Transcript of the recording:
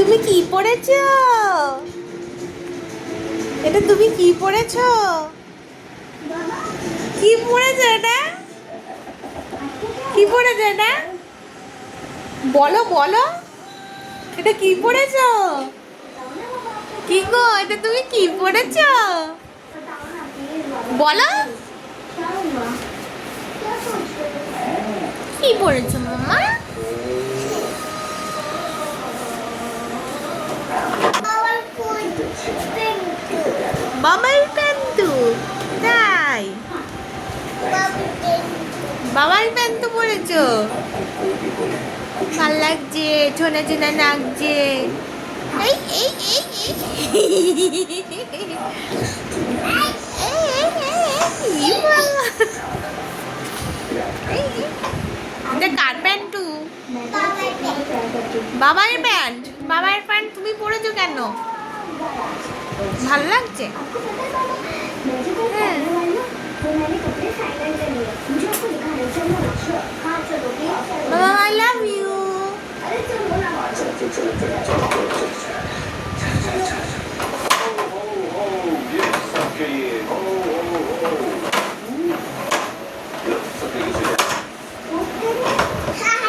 তুমি কি পড়েছো? এটা তুমি কি পড়েছো? কি পড়েছো এটা? কি পড়েছো এটা? বলো বলো, এটা কি পড়েছো? কি গো, এটা তুমি কি পড়েছো? বলো, কি পড়েছো মামা? বাবার প্যান্টু, তাই? বাবার প্যান্টু পড়েছো? ভাল লাগছে, ছোনা ছোনা লাগছে। এই এই এই এটা কার প্যান্টু? বাবার প্যান্ট। বাবার প্যান্ট তুমি পরেছো কেন? ভাল লাগছে? হ্যাঁ।